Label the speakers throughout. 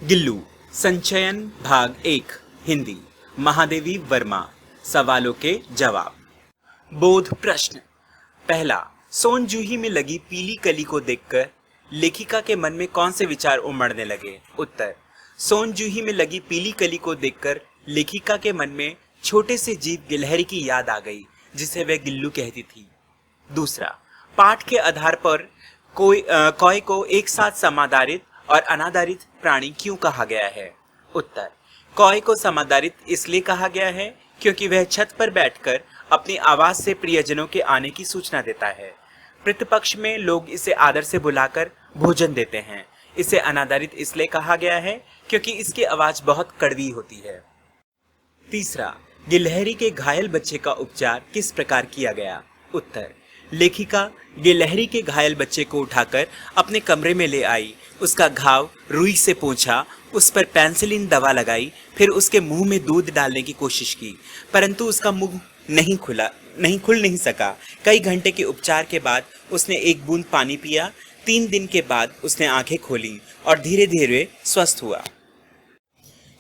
Speaker 1: गिल्लू संचयन भाग 1 हिंदी महादेवी वर्मा। सवालों के जवाब। बोध प्रश्न। पहला, सोन जूही में लगी पीली कली को देखकर लेखिका के मन में कौन से विचार उमड़ने लगे? उत्तर, सोन जूही में लगी पीली कली को देखकर लेखिका के मन में छोटे से जीव गिलहरी की याद आ गई जिसे वह गिल्लू कहती थी। दूसरा, पाठ के आधार पर कौए को एक साथ समाधारित और अनाधारित प्राणी क्यों कहा गया है? उत्तर, कौए को समाधारित इसलिए कहा गया है क्योंकि वह छत पर बैठकर अपनी आवाज से प्रियजनों के आने की सूचना देता है। प्रतिपक्ष में लोग इसे आदर से बुलाकर भोजन देते हैं। इसे अनाधारित इसलिए कहा गया है क्योंकि इसकी आवाज बहुत कड़वी होती है। तीसरा, गिलहरी के घायल बच्चे का उपचार किस प्रकार किया गया? उत्तर, लेखिका गिलहरी के घायल बच्चे को उठाकर अपने कमरे में ले आई, उसका घाव रुई से पोंछा, उस पर पेनिसिलिन दवा लगाई, फिर उसके मुंह में दूध डालने की कोशिश की, परंतु उसका मुंह खुल नहीं सका। कई घंटे के उपचार के बाद उसने एक बूंद पानी पिया। 3 दिन के बाद उसने आंखें खोली और धीरे धीरे स्वस्थ हुआ।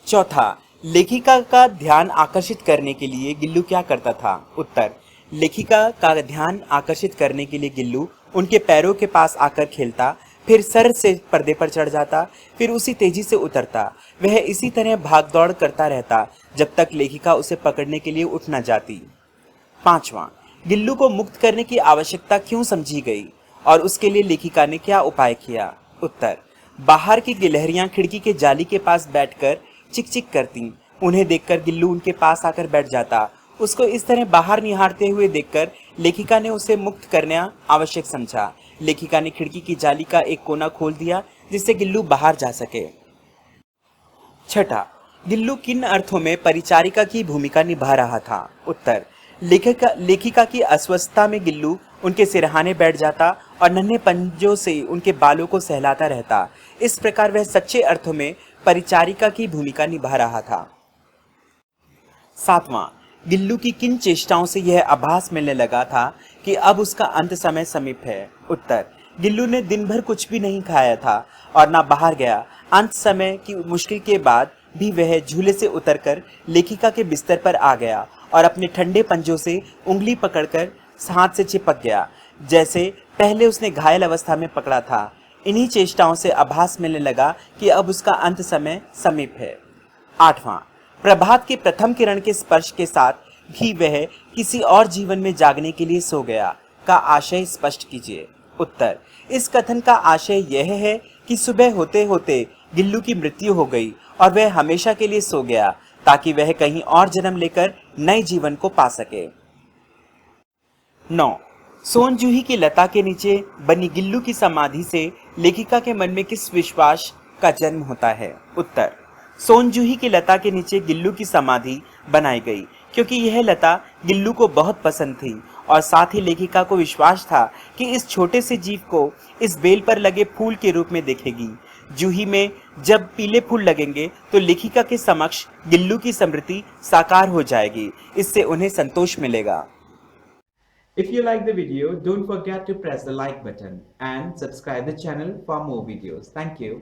Speaker 1: चौथा, लेखिका का ध्यान आकर्षित करने के लिए गिल्लू क्या करता था? उत्तर, लेखिका का ध्यान आकर्षित करने के लिए गिल्लू उनके पैरों के पास आकर खेलता, फिर सर से पर्दे पर चढ़ जाता, फिर उसी तेजी से उतरता। वह इसी तरह भाग दौड़ करता रहता जब तक लेखिका उसे पकड़ने के लिए उठ न जाती। पांचवा, गिल्लू को मुक्त करने की आवश्यकता क्यों समझी गई और उसके लिए लेखिका ने क्या उपाय किया? उत्तर, बाहर की गिलहरियां खिड़की के जाली के पास बैठकर चिक चिक करती। उन्हें देखकर गिल्लू उनके पास आकर बैठ जाता। उसको इस तरह बाहर निहारते हुए देखकर लेखिका ने उसे मुक्त करना आवश्यक समझा। लेखिका ने खिड़की की जाली का एक कोना खोल दिया जिससे गिल्लू बाहर जा सके। छठा, गिल्लू किन अर्थों में परिचारिका की भूमिका निभा रहा था? उत्तर, लेखिका की अस्वस्थता में गिल्लू उनके सिरहाने बैठ जाता और नन्हे पंजों से उनके बालों को सहलाता रहता। इस प्रकार वह सच्चे अर्थों में परिचारिका की भूमिका निभा रहा था। सातवां, गिल्लू की किन चेष्टाओं से यह आभास मिलने लगा था कि अब उसका अंत समय समीप है? उत्तर, गिल्लू ने दिन भर कुछ भी नहीं खाया था और ना बाहर गया। अंत समय की मुश्किल के बाद भी वह झूले से उतरकर लेखिका के बिस्तर पर आ गया और अपने ठंडे पंजों से उंगली पकड़कर हाथ से चिपक गया, जैसे पहले उसने घायल अवस्था में पकड़ा था। इन्हीं चेष्टाओं से आभास मिलने लगा कि अब उसका अंत समय समीप है। आठवां, प्रभात की प्रथम किरण के स्पर्श के साथ भी वह किसी और जीवन में जागने के लिए सो गया का आशय स्पष्ट कीजिए। उत्तर, इस कथन का आशय यह है कि सुबह होते होते गिल्लू की मृत्यु हो गई और वह हमेशा के लिए सो गया ताकि वह कहीं और जन्म लेकर नए जीवन को पा सके। 9. सोन जूही की लता के नीचे बनी गिल्लू की समाधि से लेखिका के मन में किस विश्वास का जन्म होता है? उत्तर, सोन जूही की लता के नीचे गिल्लू की समाधि बनाई गई क्योंकि यह लता गिल्लू को बहुत पसंद थी और साथ ही लेखिका को विश्वास था कि इस छोटे से जीव को इस बेल पर लगे फूल के रूप में देखेगी। जूही में जब पीले फूल लगेंगे तो लेखिका के समक्ष गिल्लू की स्मृति साकार हो जाएगी। इससे उन्हें संतोष मिलेगा। If you like the video, don't forget to press the like button and subscribe the channel for more videos. Thank you.